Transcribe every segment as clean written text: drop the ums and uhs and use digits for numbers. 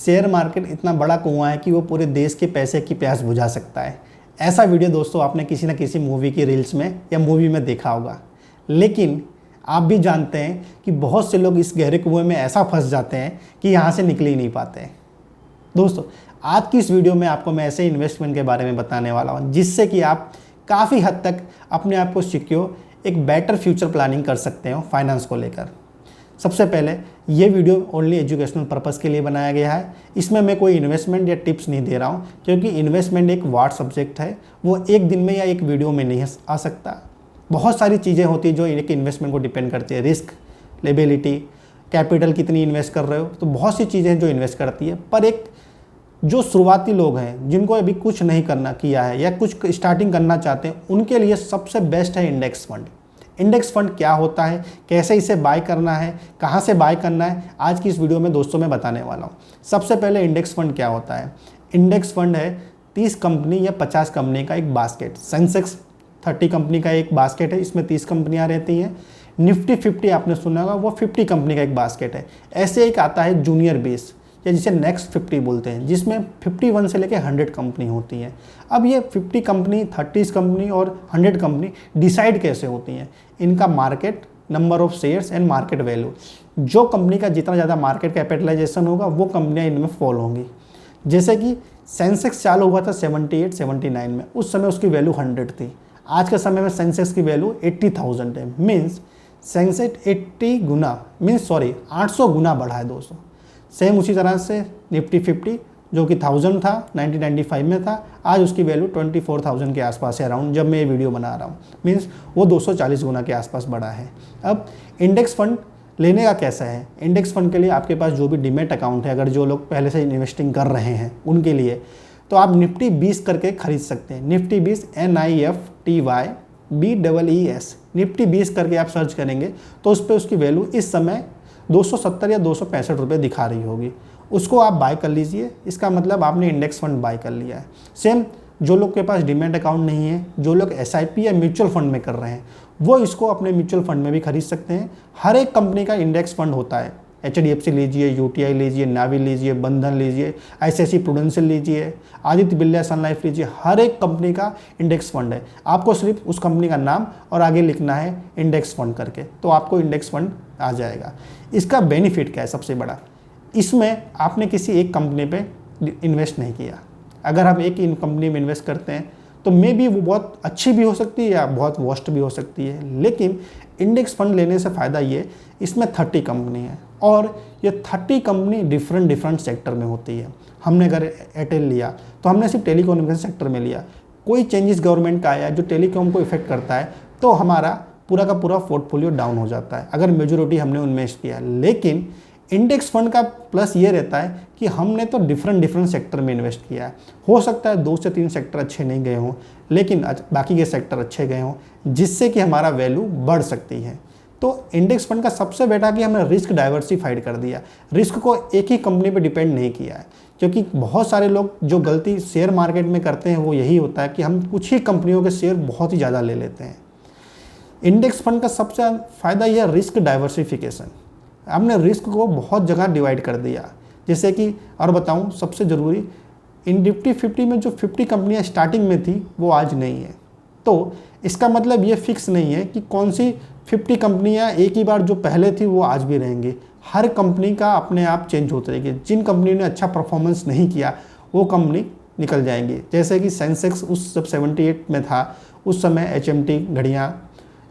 Share market इतना बड़ा कुआं है कि वो पूरे देश के पैसे की प्यास बुझा सकता है। ऐसा वीडियो दोस्तों आपने किसी न किसी मूवी की रील्स में या मूवी में देखा होगा। लेकिन आप भी जानते हैं कि बहुत से लोग इस गहरे कुएं में ऐसा फंस जाते हैं कि यहाँ से निकल ही नहीं पाते हैं। दोस्तों आज की इस वीडियो में आपको मैं ऐसे इन्वेस्टमेंट के बारे में बताने वाला हूँ जिससे कि आप काफ़ी हद तक अपने आप को सिक्योर एक बेटर फ्यूचर प्लानिंग कर सकते हो फाइनेंस को लेकर। सबसे पहले ये वीडियो ओनली एजुकेशनल पर्पस के लिए बनाया गया है। इसमें मैं कोई इन्वेस्टमेंट या टिप्स नहीं दे रहा हूँ क्योंकि इन्वेस्टमेंट एक वार्ड सब्जेक्ट है, वो एक दिन में या एक वीडियो में नहीं आ सकता। बहुत सारी चीज़ें होती है जो एक इन्वेस्टमेंट को डिपेंड करती है। रिस्क, लेबिलिटी, कैपिटल कितनी इन्वेस्ट कर रहे हो, तो बहुत सी चीज़ें जो इन्वेस्ट करती है। पर एक जो शुरुआती लोग हैं जिनको अभी कुछ नहीं करना किया है या कुछ स्टार्टिंग करना चाहते हैं, उनके लिए सबसे बेस्ट है इंडेक्स फंड। इंडेक्स फंड क्या होता है, कैसे इसे बाय करना है, कहाँ से बाय करना है, आज की इस वीडियो में दोस्तों मैं बताने वाला हूँ। सबसे पहले इंडेक्स फंड क्या होता है। इंडेक्स फंड है 30 कंपनी या 50 कंपनी का एक बास्केट। सेंसेक्स 30 कंपनी का एक बास्केट है, इसमें 30 कंपनियाँ रहती हैं। निफ्टी 50 आपने सुना होगा, वो 50 कंपनी का एक बास्केट है। ऐसे एक आता है जूनियर बेस या जिसे नेक्स्ट 50 बोलते हैं, जिसमें 51 से लेकर 100 कंपनी होती हैं। अब ये 50 कंपनी, 30 कंपनी और 100 कंपनी डिसाइड कैसे होती हैं? इनका market, number of shares and market value. जो कंपनी का जितना ज़्यादा मार्केट कैपिटलाइजेशन होगा वो कंपनियां इनमें फॉल होंगी। जैसे कि सेंसेक्स चालू हुआ था 78, 79 में, उस समय उसकी वैल्यू 100 थी। आज के समय में सेंसेक्स की वैल्यू 80,000 है। मीन्स सेंसेक्स 800 गुना बढ़ा है दोस्तों। सेम उसी तरह से निफ्टी 50 जो कि 1000 था 1995 में था, आज उसकी वैल्यू 24,000 के आसपास है अराउंड, जब मैं ये वीडियो बना रहा हूँ। मीन्स वो 240 गुना के आसपास बढ़ा है। अब इंडेक्स फंड लेने का कैसा है? इंडेक्स फंड के लिए आपके पास जो भी डीमैट अकाउंट है, अगर जो लोग पहले से इन्वेस्टिंग कर रहे हैं उनके लिए, तो आप निफ्टी 20 करके खरीद सकते हैं। निफ्टी 20 NIFTY निफ्टी 20 करके आप सर्च करेंगे तो उस पर उसकी वैल्यू इस समय 270 या 265 रुपये दिखा रही होगी। उसको आप बाय कर लीजिए, इसका मतलब आपने इंडेक्स फंड बाय कर लिया है। सेम जो लोग के पास डीमैट अकाउंट नहीं है, जो लोग SIP या म्यूचुअल फंड में कर रहे हैं, वो इसको अपने म्यूचुअल फंड में भी खरीद सकते हैं। हर एक कंपनी का इंडेक्स फंड होता है। HDFC लीजिए, UTI लीजिए, नावी लीजिए, बंधन लीजिए, ICICI प्रूडेंशियल लीजिए, आदित्य बिरला सन लाइफ लीजिए, हर एक कंपनी का इंडेक्स फंड है। आपको सिर्फ उस कंपनी का नाम और आगे लिखना है इंडेक्स फंड करके, तो आपको इंडेक्स फंड आ जाएगा। इसका बेनिफिट क्या है सबसे बड़ा? इसमें आपने किसी एक कंपनी पे इन्वेस्ट नहीं किया। अगर हम एक ही कंपनी में इन्वेस्ट करते हैं तो मे बी वो बहुत अच्छी भी हो सकती है या बहुत वर्स्ट भी हो सकती है। लेकिन इंडेक्स फंड लेने से फ़ायदा ये, इसमें 30 कंपनी है और ये 30 कंपनी डिफरेंट सेक्टर में होती है। हमने अगर एयरटेल लिया तो हमने सिर्फ टेलीकम्युनिकेशन सेक्टर में लिया। कोई चेंजेस गवर्नमेंट का आया जो टेलीकॉम को इफेक्ट करता है तो हमारा पूरा का पूरा पोर्टफोलियो डाउन हो जाता है अगर मेजॉरिटी हमने उनमें इन्वेस्ट किया। लेकिन इंडेक्स फंड का प्लस ये रहता है कि हमने तो डिफरेंट सेक्टर में इन्वेस्ट किया है। हो सकता है 2 से 3 सेक्टर अच्छे नहीं गए हों, लेकिन बाकी के सेक्टर अच्छे गए हों, जिससे कि हमारा वैल्यू बढ़ सकती है। तो इंडेक्स फंड का सबसे बेटा कि हमने रिस्क डाइवर्सिफाइड कर दिया। रिस्क को एक ही कंपनी पे डिपेंड नहीं किया है, क्योंकि बहुत सारे लोग जो गलती शेयर मार्केट में करते हैं वो यही होता है कि हम कुछ ही कंपनियों के शेयर बहुत ही ज़्यादा ले लेते हैं। इंडेक्स फंड का सबसे फ़ायदा यह रिस्क डाइवर्सिफिकेशन। हमने रिस्क को बहुत जगह डिवाइड कर दिया। जैसे कि और बताऊं, सबसे ज़रूरी, इन निफ्टी 50 में जो 50 कंपनियां स्टार्टिंग में थी वो आज नहीं है। तो इसका मतलब ये फिक्स नहीं है कि कौन सी 50 कंपनियां एक ही बार जो पहले थी वो आज भी रहेंगी। हर कंपनी का अपने आप चेंज होता रहेगी। जिन कंपनी ने अच्छा परफॉर्मेंस नहीं किया वो कंपनी निकल जाएंगी। जैसे कि सेंसेक्स उस जब 78 में था उस समय HMT घड़ियाँ,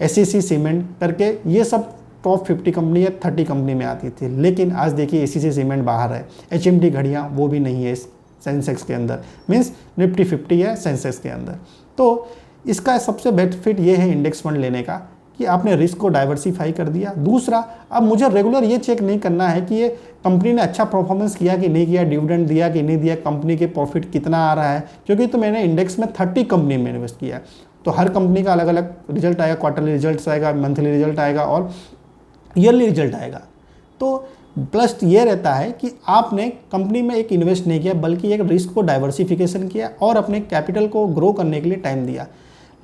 SCC सीमेंट करके ये सब टॉप 50 कंपनी या 30 कंपनी में आती थी। लेकिन आज देखिए SCC सीमेंट बाहर है, HMT घड़ियाँ वो भी नहीं है इस सेंसेक्स के अंदर। मीन्स निफ्टी 50 है सेंसेक्स के अंदर। तो इसका सबसे बेनिफिट ये है इंडेक्स फंड लेने का कि आपने रिस्क को डाइवर्सिफाई कर दिया। दूसरा, अब मुझे रेगुलर ये चेक नहीं करना है कि ये कंपनी ने अच्छा परफॉर्मेंस किया कि नहीं किया, डिविडेंड दिया कि नहीं दिया, कंपनी के प्रॉफिट कितना आ रहा है, क्योंकि तो मैंने इंडेक्स में 30 कंपनी में इन्वेस्ट किया है। तो हर कंपनी का अलग अलग रिजल्ट आएगा, क्वार्टरली रिजल्ट आएगा, मंथली रिजल्ट आएगा और ईयरली रिजल्ट आएगा। तो प्लस ये रहता है कि आपने कंपनी में एक इन्वेस्ट नहीं किया बल्कि एक रिस्क को डाइवर्सिफिकेशन किया और अपने कैपिटल को ग्रो करने के लिए टाइम दिया।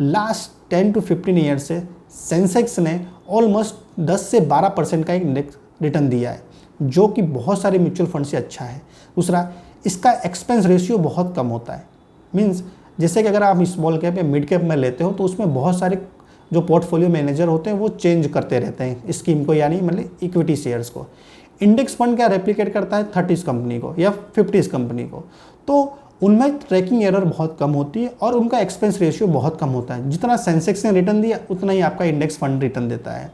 लास्ट 10 to 15 ईयर से सेंसेक्स ने ऑलमोस्ट 10 से 12% का एक रिटर्न दिया है, जो कि बहुत सारे म्यूचुअल फंड से अच्छा है। दूसरा, इसका एक्सपेंस रेशियो बहुत कम होता है। मीन्स जैसे कि अगर आप स्मॉल कैप या मिड कैप में लेते हो तो उसमें बहुत सारे जो पोर्टफोलियो मैनेजर होते हैं वो चेंज करते रहते हैं स्कीम को, यानी मतलब इक्विटी शेयर्स को। इंडेक्स फंड क्या रेप्लिकेट करता है 30 कंपनी को या 50 कंपनी को, तो उनमें ट्रैकिंग एरर बहुत कम होती है और उनका एक्सपेंस रेशियो बहुत कम होता है। जितना सेंसेक्स ने रिटर्न दिया उतना ही आपका इंडेक्स फंड रिटर्न देता है।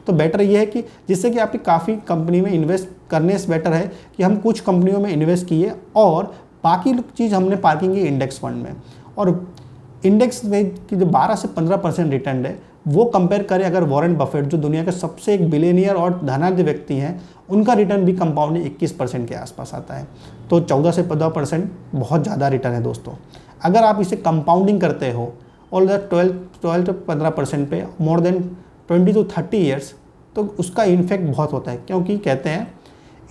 तो बेटर ये है कि जिससे कि आपकी काफ़ी कंपनी में इन्वेस्ट करने से बेटर है कि हम कुछ कंपनियों में इन्वेस्ट किए और बाकी चीज़ हमने पार्किंग की इंडेक्स फंड में। और इंडेक्स में की जो 12 से 15% रिटर्न है वो कंपेयर करें अगर वॉरेन बफेट जो दुनिया के सबसे एक बिलियनियर और धनाढ्य व्यक्ति हैं, उनका रिटर्न भी कंपाउंडिंग 21% के आसपास आता है। तो 14 से 15% बहुत ज़्यादा रिटर्न है दोस्तों। अगर आप इसे कंपाउंडिंग करते हो और 12 to 15% पे मोर देन 20 to 30 ईयर्स, तो उसका इम्फेक्ट बहुत होता है, क्योंकि कहते हैं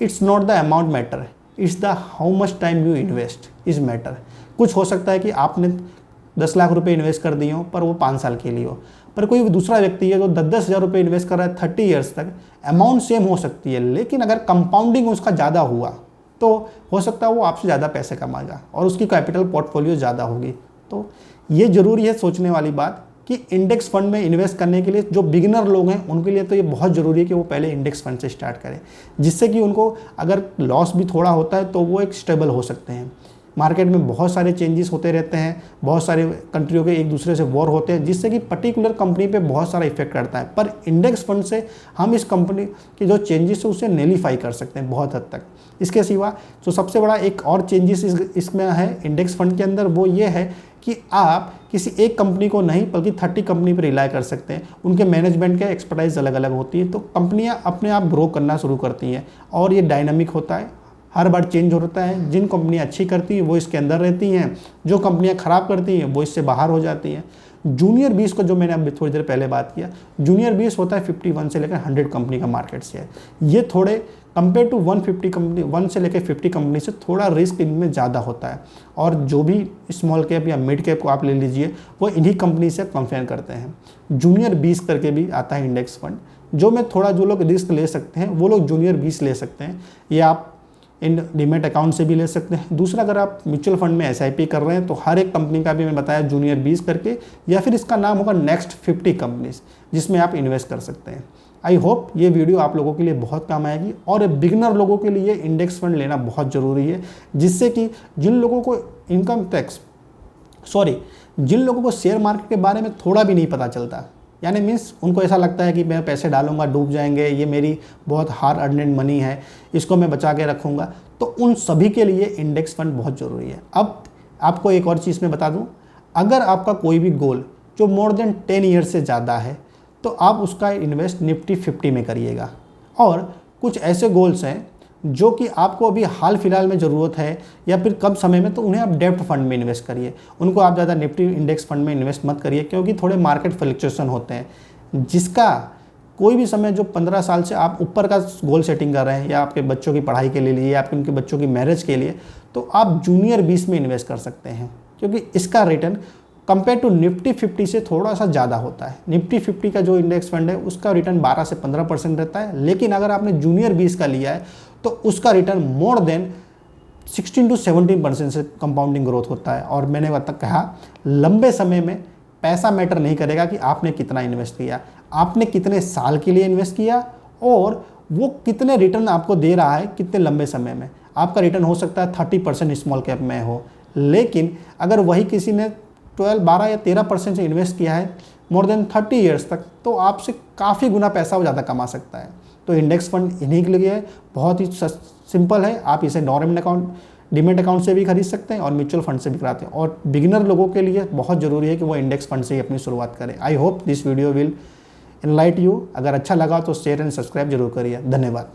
it's not the amount matter, it's the how much time you invest is matter. कुछ हो सकता है कि आपने 10 लाख रुपए इन्वेस्ट कर दिए हो पर वो 5 साल के लिए हो, पर कोई दूसरा व्यक्ति है जो 10-10 हज़ार रुपये इन्वेस्ट कर रहा है 30 ईयर्स तक, अमाउंट सेम हो सकती है, लेकिन अगर कंपाउंडिंग उसका ज़्यादा हुआ तो हो सकता है वो आपसे ज़्यादा पैसे कमाएगा और उसकी कैपिटल पोर्टफोलियो ज़्यादा होगी। तो ये ज़रूरी है सोचने वाली बात कि इंडेक्स फंड में इन्वेस्ट करने के लिए जो बिगिनर लोग हैं उनके लिए तो ये बहुत ज़रूरी है कि वो पहले इंडेक्स फंड से स्टार्ट करें, जिससे कि उनको अगर लॉस भी थोड़ा होता है तो वो एक स्टेबल हो सकते हैं। मार्केट में बहुत सारे चेंजेस होते रहते हैं, बहुत सारे कंट्रियों के एक दूसरे से वॉर होते हैं, जिससे कि पर्टिकुलर कंपनी पे बहुत सारा इफेक्ट करता है, पर इंडेक्स फंड से हम इस कंपनी के जो चेंजेस है उसे नेलीफाई कर सकते हैं बहुत हद तक। इसके सिवा जो सबसे बड़ा एक और चेंजेस इसमें है इंडेक्स फंड के अंदर, वो ये है कि आप किसी एक कंपनी को नहीं बल्कि 30 कंपनी पर रिलाई कर सकते हैं। उनके मैनेजमेंट के एक्सपर्टाइज अलग अलग होती है, तो कंपनियाँ अपने आप ग्रो करना शुरू करती हैं और ये डायनामिक होता है, हर बार चेंज होता है। जिन कंपनियां अच्छी करती हैं वो इसके अंदर रहती हैं, जो कंपनियां खराब करती हैं वो इससे बाहर हो जाती हैं। जूनियर 20 को जो मैंने अभी थोड़ी देर पहले बात किया, जूनियर 20 होता है 51 से लेकर 100 कंपनी का मार्केट शेयर। ये थोड़े कंपेयर टू 150 कंपनी 1 से लेकर 50 कंपनी से थोड़ा रिस्क इनमें ज़्यादा होता है, और जो भी स्मॉल कैप या मिड कैप को आप ले लीजिए वो इन्हीं कंपनी से कंपेयर करते हैं। जूनियर 20 करके भी आता है इंडेक्स फंड, जो में थोड़ा जो लोग रिस्क ले सकते हैं वो लोग जूनियर 20 ले सकते हैं, ये आप इन डीमेट अकाउंट से भी ले सकते हैं। दूसरा, अगर आप म्यूचुअल फंड में SIP कर रहे हैं तो हर एक कंपनी का भी मैं बताया जूनियर 20 करके, या फिर इसका नाम होगा नेक्स्ट 50 कंपनीज, जिसमें आप इन्वेस्ट कर सकते हैं। आई होप ये वीडियो आप लोगों के लिए बहुत काम आएगी, और बिगिनर लोगों के लिए इंडेक्स फंड लेना बहुत ज़रूरी है, जिससे कि जिन लोगों को जिन लोगों को शेयर मार्केट के बारे में थोड़ा भी नहीं पता चलता, यानी मीन्स उनको ऐसा लगता है कि मैं पैसे डालूंगा डूब जाएंगे, ये मेरी बहुत हार्ड अर्नेड मनी है, इसको मैं बचा के रखूंगा, तो उन सभी के लिए इंडेक्स फंड बहुत ज़रूरी है। अब आपको एक और चीज़ मैं बता दूं, अगर आपका कोई भी गोल जो मोर देन 10 ईयर से ज़्यादा है तो आप उसका इन्वेस्ट निफ्टी 50 में करिएगा। और कुछ ऐसे गोल्स हैं जो कि आपको अभी हाल फिलहाल में ज़रूरत है या फिर कम समय में, तो उन्हें आप डेब्ट फंड में इन्वेस्ट करिए। उनको आप ज़्यादा निफ्टी इंडेक्स फंड में इन्वेस्ट मत करिए, क्योंकि थोड़े मार्केट फ्लक्चुएशन होते हैं, जिसका कोई भी समय जो 15 साल से आप ऊपर का गोल सेटिंग कर रहे हैं, या आपके बच्चों की पढ़ाई के लिए या आपके उनके बच्चों की मैरिज के लिए, तो आप जूनियर 20 में इन्वेस्ट कर सकते हैं, क्योंकि इसका रिटर्न कंपेयर टू निफ्टी 50 से थोड़ा सा ज़्यादा होता है। निफ्टी 50 का जो इंडेक्स फंड है उसका रिटर्न 12 से 15% रहता है, लेकिन अगर आपने जूनियर 20 का लिया है तो उसका रिटर्न मोर देन 16 to 17% से कंपाउंडिंग ग्रोथ होता है। और मैंने कहा लंबे समय में पैसा मैटर नहीं करेगा कि आपने कितना इन्वेस्ट किया, आपने कितने साल के लिए इन्वेस्ट किया और वो कितने रिटर्न आपको दे रहा है कितने लंबे समय में। आपका रिटर्न हो सकता है 30% स्मॉल कैप में हो, लेकिन अगर वही किसी ने 12 या 13% से इन्वेस्ट किया है मोर देन 30 ईयर्स तक, तो आपसे काफ़ी गुना पैसा वो ज़्यादा कमा सकता है। तो इंडेक्स फंड इन्हीं के लिए है, बहुत ही सिंपल है। आप इसे डीमेट अकाउंट से भी खरीद सकते हैं और म्यूचुअल फंड से भी कराते हैं, और बिगिनर लोगों के लिए बहुत ज़रूरी है कि वो इंडेक्स फंड से ही अपनी शुरुआत करें। I hope this video will एनलाइट you. अगर अच्छा लगा तो शेयर एंड सब्सक्राइब जरूर करिए। धन्यवाद।